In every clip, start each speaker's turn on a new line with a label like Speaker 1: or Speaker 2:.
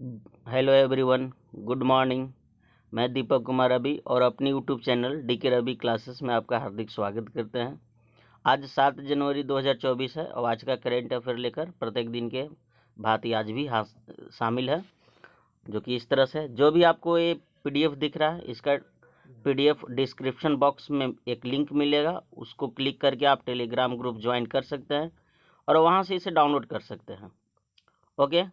Speaker 1: Hello everyone, good morning. मैं दीपक कुमार रवि और अपनी YouTube channel DK Ravi classes में आपका हार्दिक स्वागत करते हैं। आज 7 जनवरी 2024 है और आज का करेंट अफेयर लेकर प्रत्येक दिन के भांति आज भी शामिल है, जो कि इस तरह से जो भी आपको ये पीडीएफ दिख रहा है, इसका पीडीएफ डिस्क्रिप्शन बॉक्स में एक लिंक मिलेगा, उसको क्लिक करके आप टेलीग्राम ग्रुप ज्वाइन कर सकते हैं और वहाँ से इसे डाउनलोड कर सकते हैं। ओके,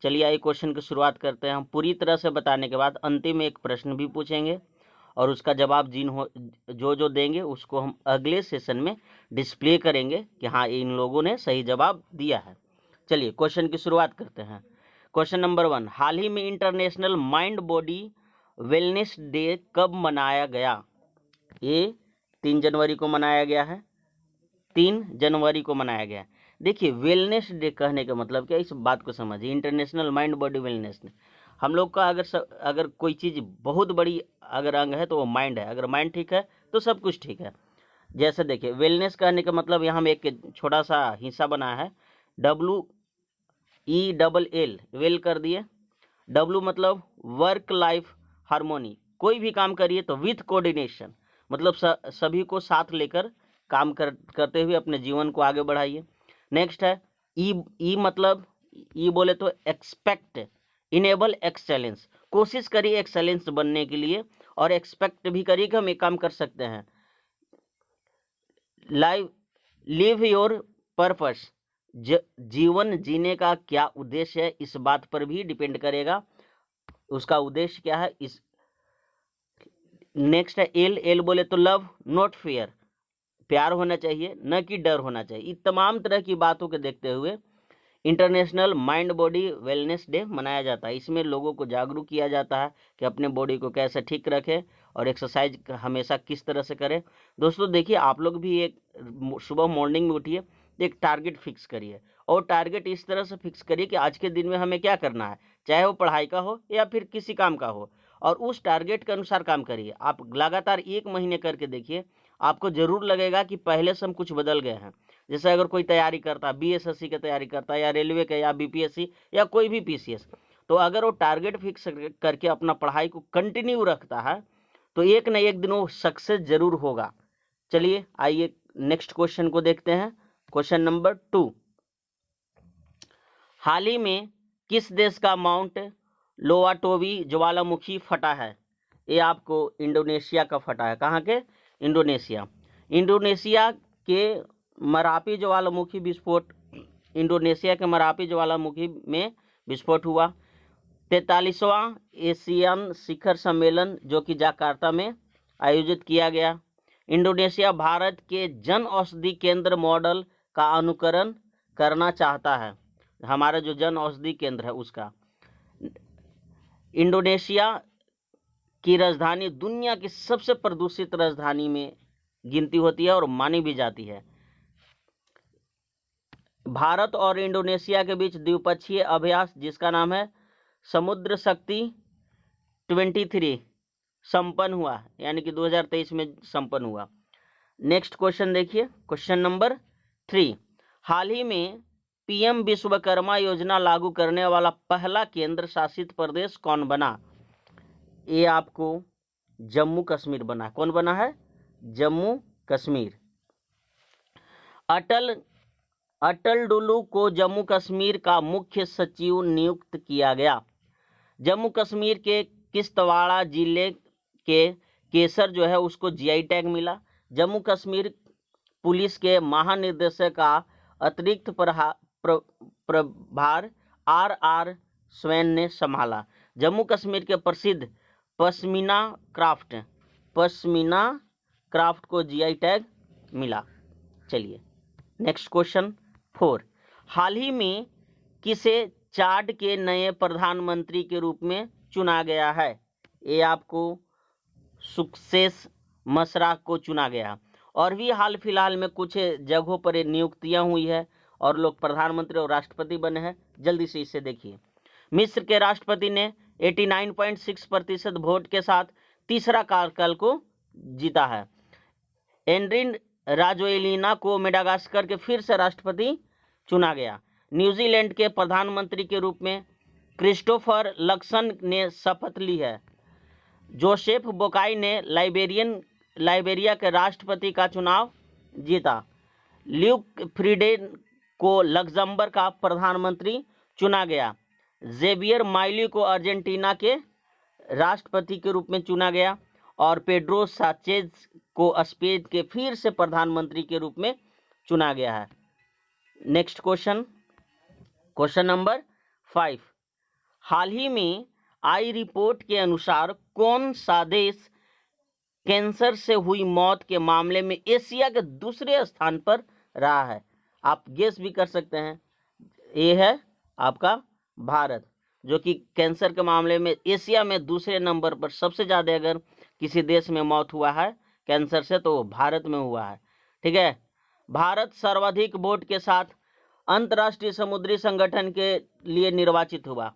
Speaker 1: चलिए आइए क्वेश्चन की शुरुआत करते हैं। हम पूरी तरह से बताने के बाद अंतिम में एक प्रश्न भी पूछेंगे और उसका जवाब जो देंगे उसको हम अगले सेशन में डिस्प्ले करेंगे कि हाँ, इन लोगों ने सही जवाब दिया है। चलिए क्वेश्चन की शुरुआत करते हैं। क्वेश्चन नंबर 1, हाल ही में international mind body wellness day कब मनाया गया? ये 3 जनवरी को मनाया गया है। 3 जनवरी को मनाया गया। देखिए, वेलनेस डे कहने का मतलब क्या, इस बात को समझिए। International mind body wellness day, हम लोग का अगर कोई चीज़ बहुत बड़ी अगर अंग है तो वो माइंड है। अगर माइंड ठीक है तो सब कुछ ठीक है। जैसे देखिए, वेलनेस कहने का मतलब यहाँ में एक छोटा सा हिस्सा बना है, WELL, वेल कर दिए। W मतलब वर्क लाइफ हार्मोनी, कोई भी काम करिए तो विथ कोऑर्डिनेशन, मतलब सभी को साथ लेकर काम करते हुए अपने जीवन को आगे बढ़ाइए। नेक्स्ट है ई मतलब ई बोले तो एक्सपेक्ट, इनेबल एक्सेलेंस, कोशिश करिए एक्सेलेंस बनने के लिए और एक्सपेक्ट भी करिए कि हम एक काम कर सकते हैं। लिव योर पर्पस, जीवन जीने का क्या उद्देश्य है, इस बात पर भी डिपेंड करेगा उसका उद्देश्य क्या है। इस नेक्स्ट है एल बोले तो लव नॉट फियर, प्यार होना चाहिए न कि डर होना चाहिए। इस तमाम तरह की बातों को देखते हुए international mind body wellness day मनाया जाता है। इसमें लोगों को जागरूक किया जाता है कि अपने बॉडी को कैसे ठीक रखें और एक्सरसाइज हमेशा किस तरह से करें। दोस्तों देखिए, आप लोग भी एक सुबह मॉर्निंग में उठिए, एक टारगेट फिक्स करिए और टारगेट इस तरह से फिक्स करिए कि आज के दिन में हमें क्या करना है, चाहे वो पढ़ाई का हो या फिर किसी काम का हो, और उस टारगेट के अनुसार काम करिए। आप लगातार 1 महीने करके देखिए, आपको जरूर लगेगा कि पहले से हम कुछ बदल गए हैं। जैसे अगर कोई तैयारी करता है, BSSC की तैयारी करता है या रेलवे का या BPSC या कोई भी PCS, तो अगर वो टारगेट फिक्स करके अपना पढ़ाई को कंटिन्यू रखता है तो एक न एक दिन वो सक्सेस जरूर होगा। चलिए आइए नेक्स्ट क्वेश्चन को देखते हैं। क्वेश्चन नंबर 2, हाल ही में किस देश का माउंट लोवाटोवी ज्वालामुखी फटा है? ये आपको इंडोनेशिया का फटा है। कहाँ के? इंडोनेशिया। इंडोनेशिया के मरापी ज्वालामुखी विस्फोट, इंडोनेशिया के मरापी ज्वालामुखी में विस्फोट हुआ। 43वां एशियन शिखर सम्मेलन जो कि जाकार्ता में आयोजित किया गया। इंडोनेशिया भारत के जन औषधि केंद्र मॉडल का अनुकरण करना चाहता है। हमारा जो जन औषधि केंद्र है उसका। इंडोनेशिया की राजधानी दुनिया की सबसे प्रदूषित राजधानी में गिनती होती है और मानी भी जाती है। भारत और इंडोनेशिया के बीच द्विपक्षीय अभ्यास जिसका नाम है समुद्र शक्ति 23 संपन्न हुआ, यानी कि 2023 में संपन्न हुआ। नेक्स्ट क्वेश्चन देखिए, क्वेश्चन नंबर 3, हाल ही में PM विश्वकर्मा योजना लागू करने वाला पहला केंद्र शासित प्रदेश कौन बना? ये आपको जम्मू कश्मीर बना। कौन बना है? जम्मू कश्मीर। अटल डुल्लू को जम्मू कश्मीर का मुख्य सचिव नियुक्त किया गया। जम्मू कश्मीर के किश्तवाड़ जिले के केसर जो है उसको GI टैग मिला। जम्मू कश्मीर पुलिस के महानिदेशक का अतिरिक्त प्रभार RR स्वैन ने संभाला। जम्मू कश्मीर के प्रसिद्ध पश्मीना क्राफ्ट को GI टैग मिला। चलिए नेक्स्ट क्वेश्चन 4, हाल ही में किसे चाड के नए प्रधानमंत्री के रूप में चुना गया है? ये आपको सक्सेस मसराक को चुना गया। और भी हाल फिलहाल में कुछ जगहों पर नियुक्तियां हुई है और लोग प्रधानमंत्री और राष्ट्रपति बने हैं। जल्दी से इसे देखिए। मिस्र के राष्ट्रपति ने 89.6% वोट के साथ तीसरा कार्यकाल को जीता है। एंड्रिन राजोएलिना को मेडागास्कर के फिर से राष्ट्रपति चुना गया। न्यूजीलैंड के प्रधानमंत्री के रूप में क्रिस्टोफर लक्सन ने शपथ ली है। जोसेफ बोकाई ने लाइबेरिया के राष्ट्रपति का चुनाव जीता। ल्यूक फ्रीडेन को लक्जमबर्ग का प्रधानमंत्री चुना गया। जेवियर माइली को अर्जेंटीना के राष्ट्रपति के रूप में चुना गया और पेड्रो साnchez को स्पेन के फिर से प्रधानमंत्री के रूप में चुना गया है। Next question number 5। हाल ही में आई रिपोर्ट के अनुसार कौन सा देश कैंसर से हुई मौत के मामले में एशिया के दूसरे स्थान पर रहा है? आप गेस भी कर सकते हैं। ये है आपका भारत, जो कि कैंसर के मामले में एशिया में दूसरे नंबर पर सबसे ज़्यादा अगर किसी देश में मौत हुआ है कैंसर से तो भारत में हुआ है। ठीक है। भारत सर्वाधिक वोट के साथ अंतर्राष्ट्रीय समुद्री संगठन के लिए निर्वाचित हुआ।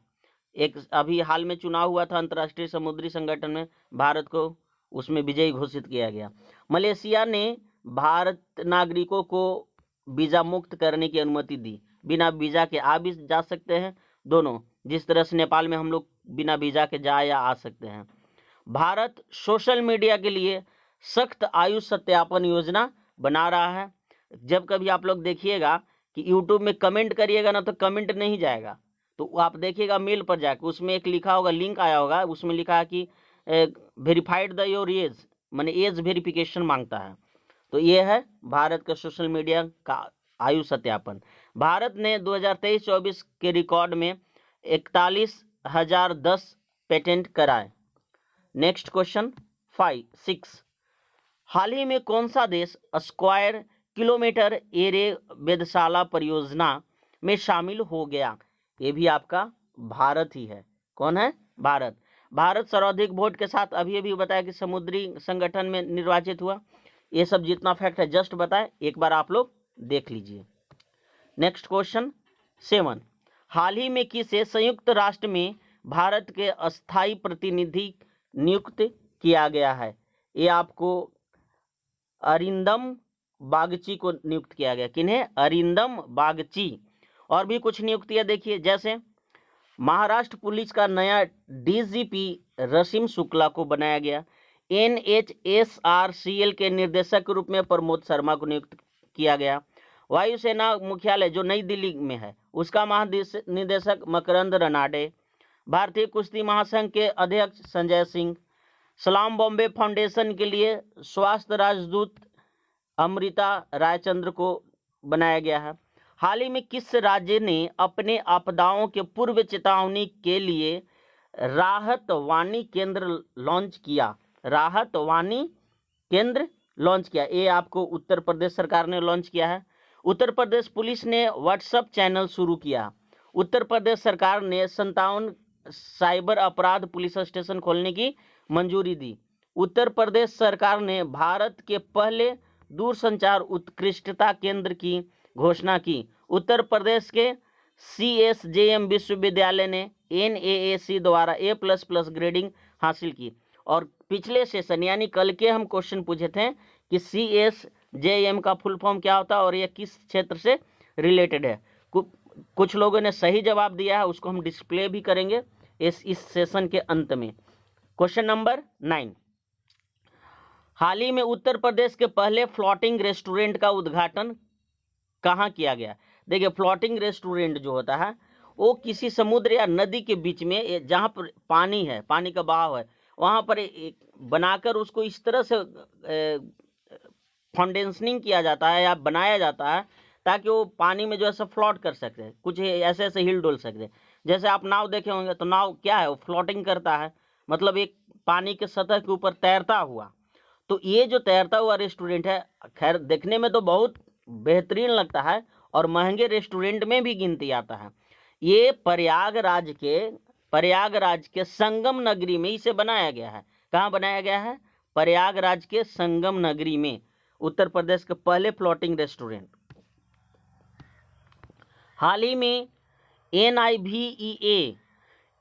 Speaker 1: एक अभी हाल में चुनाव हुआ था अंतर्राष्ट्रीय समुद्री संगठन में, भारत को उसमें विजयी घोषित किया गया। मलेशिया ने भारत नागरिकों को वीज़ा मुक्त करने की अनुमति दी। बिना वीज़ा के आ भी जा सकते हैं दोनों, जिस तरह से नेपाल में हम लोग बिना वीज़ा के जा या आ सकते हैं। भारत सोशल मीडिया के लिए सख्त आयु सत्यापन योजना बना रहा है। जब कभी आप लोग देखिएगा कि यूट्यूब में कमेंट करिएगा ना तो कमेंट नहीं जाएगा, तो आप देखिएगा मेल पर जाकर उसमें एक लिखा होगा, लिंक आया होगा, उसमें लिखा है कि वेरीफाइड द योर एज, माने एज वेरिफिकेशन मांगता है। तो ये है भारत का सोशल मीडिया का आयु सत्यापन। भारत ने 2023-24 के रिकॉर्ड में 41,010 पेटेंट कराए। Next question 6। हाल ही में कौन सा देश स्क्वायर किलोमीटर एरे वेधशाला परियोजना में शामिल हो गया? ये भी आपका भारत ही है। कौन है? भारत। भारत सर्वाधिक वोट के साथ अभी बताया कि समुद्री संगठन में निर्वाचित हुआ। ये सब जितना फैक्ट है जस्ट बताए, एक बार आप लोग देख लीजिए। Next question 7। हाल ही में किसे संयुक्त राष्ट्र में भारत के अस्थायी प्रतिनिधि नियुक्त किया गया है? ये आपको अरिंदम बागची को नियुक्त किया गया। किन्हें? अरिंदम बागची। और भी कुछ नियुक्तियां देखिए, जैसे महाराष्ट्र पुलिस का नया डीजीपी रसीम शुक्ला को बनाया गया। NHSRCL के निर्देशक के रूप में प्रमोद शर्मा को नियुक्त किया गया। वायुसेना मुख्यालय जो नई दिल्ली में है उसका महानिदेशक मकरंद रनाडे। भारतीय कुश्ती महासंघ के अध्यक्ष संजय सिंह। सलाम बॉम्बे फाउंडेशन के लिए स्वास्थ्य राजदूत अमृता रायचंद्र को बनाया गया है। हाल ही में किस राज्य ने अपने आपदाओं के पूर्व चेतावनी के लिए राहत वाणी केंद्र लॉन्च किया? राहत वाणी केंद्र लॉन्च किया। ये आपको उत्तर प्रदेश सरकार ने लॉन्च किया है। उत्तर प्रदेश पुलिस ने व्हाट्सएप चैनल शुरू किया। उत्तर प्रदेश सरकार ने 57 साइबर अपराध पुलिस स्टेशन खोलने की मंजूरी दी। उत्तर प्रदेश सरकार ने भारत के पहले दूरसंचार उत्कृष्टता केंद्र की घोषणा की। उत्तर प्रदेश के CSJM विश्वविद्यालय ने NAAC द्वारा A++ ग्रेडिंग हासिल की। और पिछले सेशन यानी कल के हम क्वेश्चन पूछे थे कि CSJM का फुल फॉर्म क्या होता है और यह किस क्षेत्र से रिलेटेड है। कुछ लोगों ने सही जवाब दिया है, उसको हम डिस्प्ले भी करेंगे इस सेशन के अंत में। Question number 9। हाल ही में उत्तर प्रदेश के पहले फ्लोटिंग रेस्टोरेंट का उद्घाटन कहाँ किया गया? देखिए, फ्लोटिंग रेस्टोरेंट जो होता है वो किसी समुद्र या नदी के बीच में जहाँ पर पानी है, पानी का बहाव है, वहाँ पर बनाकर उसको इस तरह से फाउंडेशनिंग किया जाता है या बनाया जाता है ताकि वो पानी में जो है फ्लोट कर सकते हैं, कुछ ऐसे ऐसे हिल डोल सकते हैं। जैसे आप नाव देखे होंगे तो नाव क्या है, वो फ्लोटिंग करता है, मतलब एक पानी के सतह के ऊपर तैरता हुआ। तो ये जो तैरता हुआ रेस्टोरेंट है, खैर देखने में तो बहुत बेहतरीन लगता है और महंगे रेस्टोरेंट में भी गिनती आता है। ये प्रयागराज के संगम नगरी में इसे बनाया गया है। कहाँ बनाया गया है? प्रयागराज के संगम नगरी में, उत्तर प्रदेश के पहले फ्लोटिंग रेस्टोरेंट। हाल ही में NIVEA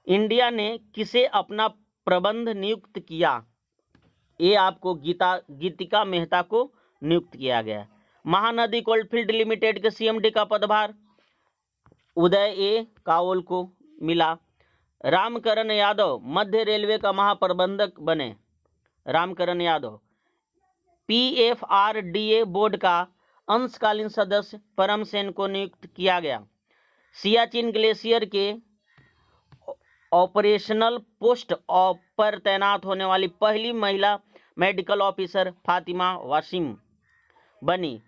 Speaker 1: इंडिया ने किसे अपना प्रबंध नियुक्त किया? ये आपको गीतिका मेहता को नियुक्त किया गया। महानदी कोलफील्ड लिमिटेड के CMD का पदभार उदय A कावल को मिला। रामकरण यादव मध्य रेलवे का महाप्रबंधक बने। रामकरण यादव। PFRDA बोर्ड का अंशकालीन सदस्य परम सेन को नियुक्त किया गया। सियाचिन ग्लेशियर के ऑपरेशनल पोस्ट पर तैनात होने वाली पहली महिला मेडिकल ऑफिसर फातिमा वासिम बनी।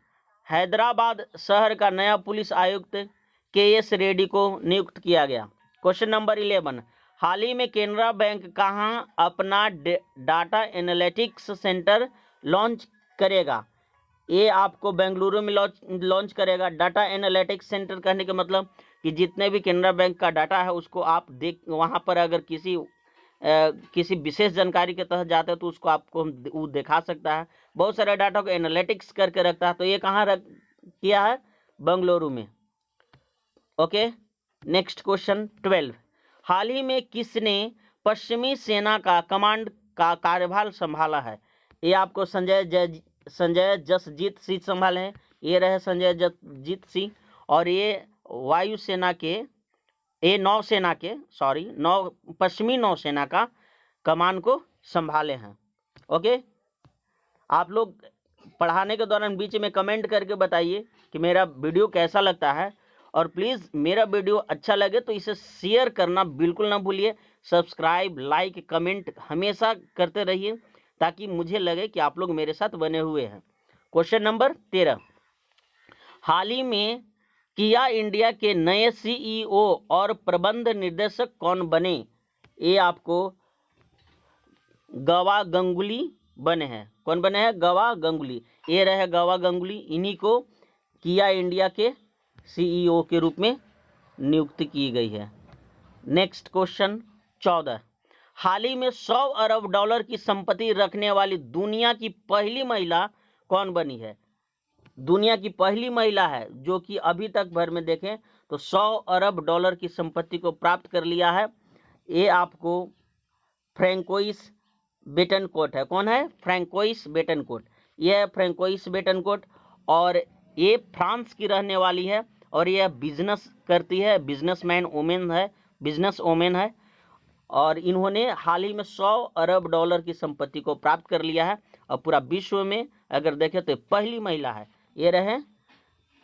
Speaker 1: हैदराबाद शहर का नया पुलिस आयुक्त KS रेड्डी को नियुक्त किया गया। क्वेश्चन नंबर 11, हाल ही में केनरा बैंक कहां अपना डाटा एनालिटिक्स सेंटर लॉन्च करेगा? ये आपको बेंगलुरु में लॉन्च करेगा। डाटा एनालिटिक्स सेंटर कहने का मतलब कि जितने भी केनरा बैंक का डाटा है उसको आप वहाँ पर अगर किसी विशेष जानकारी के तहत जाते हैं तो उसको आपको वो दिखा सकता है। बहुत सारे डाटा को एनालिटिक्स करके रखता है। तो ये कहाँ किया है? बेंगलुरु में। ओके, नेक्स्ट क्वेश्चन 12, हाल ही में किसने पश्चिमी सेना का कमांड का कार्यभार संभाला है? ये आपको संजय जसजीत सिंह संभाले हैं। ये रहे संजय जसजीत सिंह, और ये वायुसेना के पश्चिमी नौसेना का कमान को संभाले हैं। ओके, आप लोग पढ़ाने के दौरान बीच में कमेंट करके बताइए कि मेरा वीडियो कैसा लगता है, और प्लीज़ मेरा वीडियो अच्छा लगे तो इसे शेयर करना बिल्कुल ना भूलिए। सब्सक्राइब, लाइक, कमेंट हमेशा करते रहिए ताकि मुझे लगे कि आप लोग मेरे साथ बने हुए हैं। क्वेश्चन नंबर 13, हाल ही में किया इंडिया के नए CEO और प्रबंध निर्देशक कौन बने? ये आपको गवा गंगुली बने हैं। कौन बने हैं? गवा गंगुली। ये रहे गवा गंगुली, इन्हीं को किया इंडिया के CEO के रूप में नियुक्ति की गई है। नेक्स्ट क्वेश्चन 14, हाल ही में $100 अरब की संपत्ति रखने वाली दुनिया की पहली महिला कौन बनी है? दुनिया की पहली महिला है जो कि अभी तक भर में देखें तो $100 अरब की संपत्ति को प्राप्त कर लिया है। ये आपको फ्रैंकोइस बेटनकोट है। कौन है? फ्रैंकोइस बेटनकोट। यह है फ्रैंकोइस बेटनकोट, और ये फ्रांस की रहने वाली है, और यह बिजनेस करती है, बिजनेस वोमेन है, और इन्होंने हाल ही में $100 अरब की संपत्ति को प्राप्त कर लिया है, और पूरा विश्व में अगर देखें तो पहली महिला है। ये रहे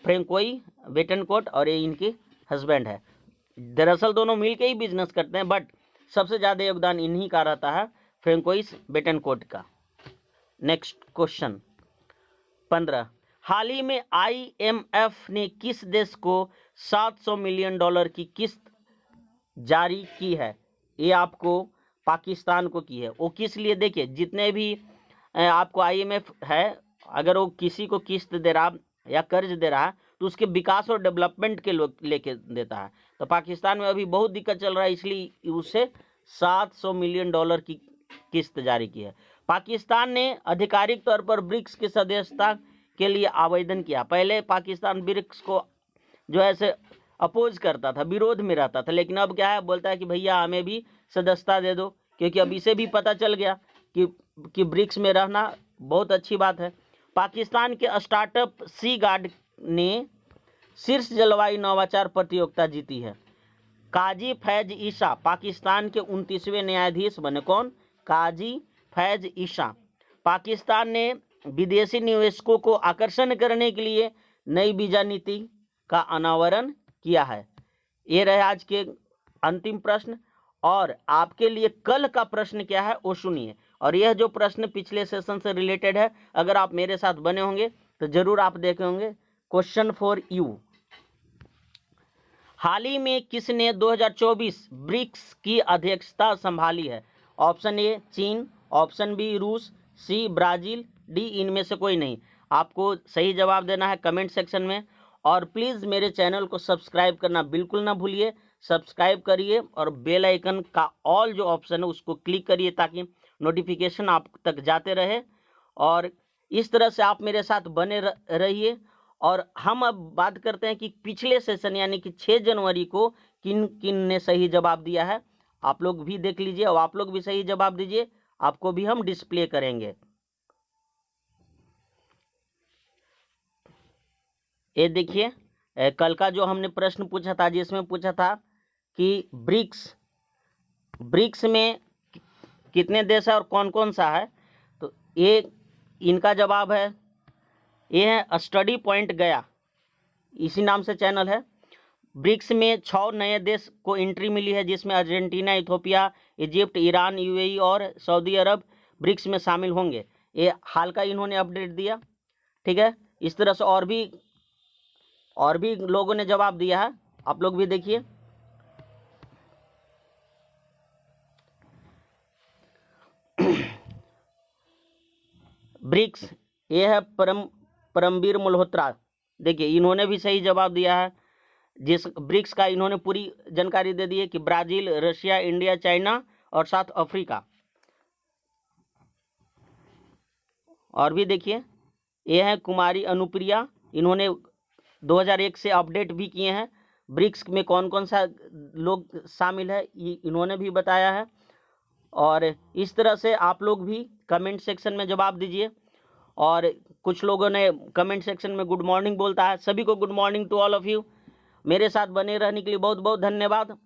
Speaker 1: फ्रैंकोई बेटनकोट, और ये इनके हस्बैंड है। दरअसल दोनों मिलके ही बिजनेस करते हैं, बट सबसे ज़्यादा योगदान इन्हीं का रहता है, फ्रैंकोइस बेटनकोट का। नेक्स्ट क्वेश्चन 15, हाल ही में IMF ने किस देश को $700 मिलियन की किस्त जारी की है? ये आपको पाकिस्तान को की है। वो किस लिए? देखिए, जितने भी आपको IMF है, अगर वो किसी को किस्त दे रहा या कर्ज दे रहा है तो उसके विकास और डेवलपमेंट के लेके देता है। तो पाकिस्तान में अभी बहुत दिक्कत चल रहा है, इसलिए उसे $700 मिलियन की किस्त जारी की है। पाकिस्तान ने आधिकारिक तौर पर ब्रिक्स की सदस्यता के लिए आवेदन किया। पहले पाकिस्तान ब्रिक्स को जो है से अपोज करता था, विरोध में रहता था, लेकिन अब क्या है, बोलता है कि भैया हमें भी सदस्यता दे दो, क्योंकि अब इसे भी पता चल गया कि ब्रिक्स में रहना बहुत अच्छी बात है। पाकिस्तान के स्टार्टअप सी गार्ड ने शीर्ष जलवायु नवाचार प्रतियोगिता जीती है। काजी फैज ईसा पाकिस्तान के 29वें न्यायाधीश बने। कौन? काजी फैज ईसा। पाकिस्तान ने विदेशी निवेशकों को आकर्षण करने के लिए नई वीजा नीति का अनावरण किया है। ये रहे आज के अंतिम प्रश्न, और आपके लिए कल का प्रश्न क्या है वो सुनिए। और यह जो प्रश्न पिछले सेशन से रिलेटेड है, अगर आप मेरे साथ बने होंगे तो जरूर आप देखे होंगे। क्वेश्चन फॉर यू, हाल ही में किसने 2024 ब्रिक्स की अध्यक्षता संभाली है? ऑप्शन ए चीन, ऑप्शन बी रूस, सी ब्राजील, डी इनमें से कोई नहीं। आपको सही जवाब देना है कमेंट सेक्शन में, और प्लीज़ मेरे चैनल को सब्सक्राइब करना बिल्कुल ना भूलिए। सब्सक्राइब करिए और बेल आइकन का ऑल जो ऑप्शन है उसको क्लिक करिए ताकि नोटिफिकेशन आप तक जाते रहे, और इस तरह से आप मेरे साथ बने रहिए। और हम अब बात करते हैं कि पिछले सेशन यानी कि 6 जनवरी को किन किन ने सही जवाब दिया है। आप लोग भी देख लीजिए और आप लोग भी सही जवाब दीजिए, आपको भी हम डिस्प्ले करेंगे। ये देखिए, कल का जो हमने प्रश्न पूछा था, जिसमें पूछा था कि ब्रिक्स ब्रिक्स में कितने देश है और कौन कौन सा है, तो ये इनका जवाब है, ये है स्टडी पॉइंट गया, इसी नाम से चैनल है। ब्रिक्स में 6 नए देश को एंट्री मिली है, जिसमें Argentina, Ethiopia, Egypt, Iran, UAE और सऊदी अरब ब्रिक्स में शामिल होंगे। ये हाल का इन्होंने अपडेट दिया, ठीक है। इस तरह से और भी लोगों ने जवाब दिया है, आप लोग भी देखिए। ब्रिक्स, ये है परमवीर मल्होत्रा, देखिए इन्होंने भी सही जवाब दिया है। जिस ब्रिक्स का इन्होंने पूरी जानकारी दे दी है कि ब्राजील, रशिया, इंडिया, चाइना और साउथ अफ्रीका। और भी देखिए, ये है कुमारी अनुप्रिया, इन्होंने 2001 से अपडेट भी किए हैं, ब्रिक्स में कौन कौन सा लोग शामिल है इन्होंने भी बताया है। और इस तरह से आप लोग भी कमेंट सेक्शन में जवाब दीजिए। और कुछ लोगों ने कमेंट सेक्शन में गुड मॉर्निंग बोलता है, सभी को good morning to all of you. मेरे साथ बने रहने के लिए बहुत बहुत धन्यवाद।